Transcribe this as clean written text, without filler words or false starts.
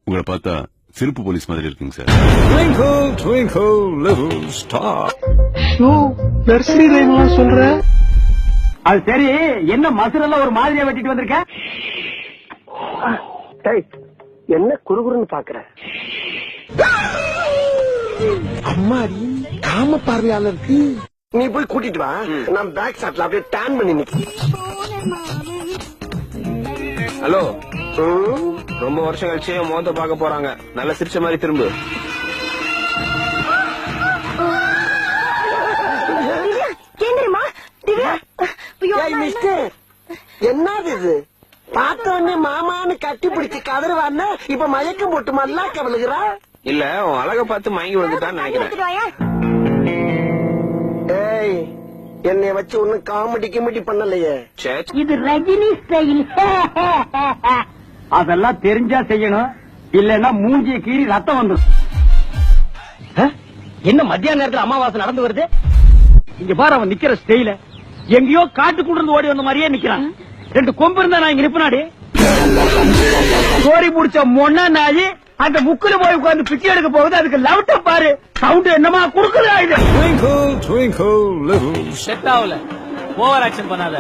உங்களை பார்த்தா சிரிப்பு போலீஸ் மாதிரி இருக்குங்க sir. Twinkle, twinkle, little star. Nursery ரைம்லாம் சொல்ற? அது சரி, என்ன மசுரெல்லாம் ஒரு மாதிரியா வெட்டிட்டு வந்திருக்க? என்ன குறுகுறுன்னு பாக்குற? அம்மாடி காம பார்வையாளருக்கு நீ போய் கூட்டிட்டு வா. நான் பேக் சாட்ல அப்படியே டேன் பண்ணி நிக்கிறேன். ஹலோ, ரொம்ப வருஷம் கழிச்சு மோத பாக்க போறாங்க. நல்லா சிரிச்ச மாதிரி திரும்ப. என்னது இது? பார்த்தோன்னே மாமான்னு கட்டி பிடிச்சு கதறுவான்னு இப்ப மயக்கம் போட்டு மல்லாக்க விழுகிறா. இல்ல, உன் அழக பார்த்து மயங்கி விழுந்துட்டான்னு நினைக்கிறேன். ஏய், என்னை வச்சு ஒண்ணு காமெடி கிமெடி பண்ணலையே. இது ரஜினி ஸ்டைல். அதெல்லாம் தெரிஞ்சா செய்யணும், இல்லன்னா மூஞ்சிய கீறி ரத்தம் வந்துடும். என்ன மத்தியான நேரத்துல அமாவாசை நடந்து வருது? இங்க பாரு, அவன் நிக்கிற ஸ்டைல எங்கேயோ காட்டுக்குள்ள இருந்து ஓடி வந்த மாதிரியே நிக்கிறான். 2 கொம்பு இருந்தா நான் இங்க நிப்பனாடி. கோரி முடிச்ச மொன்னா நாயி அந்த முக்குல போய் உட்கார்ந்து பிச்சை எடுக்க போகுது. அதுக்கு லவுட்ட பாரு, சவுண்ட் என்னமா குடுக்குறா இது. Twinkle, twinkle, little star. Set ஆகல, ஓவர் ஆக்ஷன் பண்ணாத.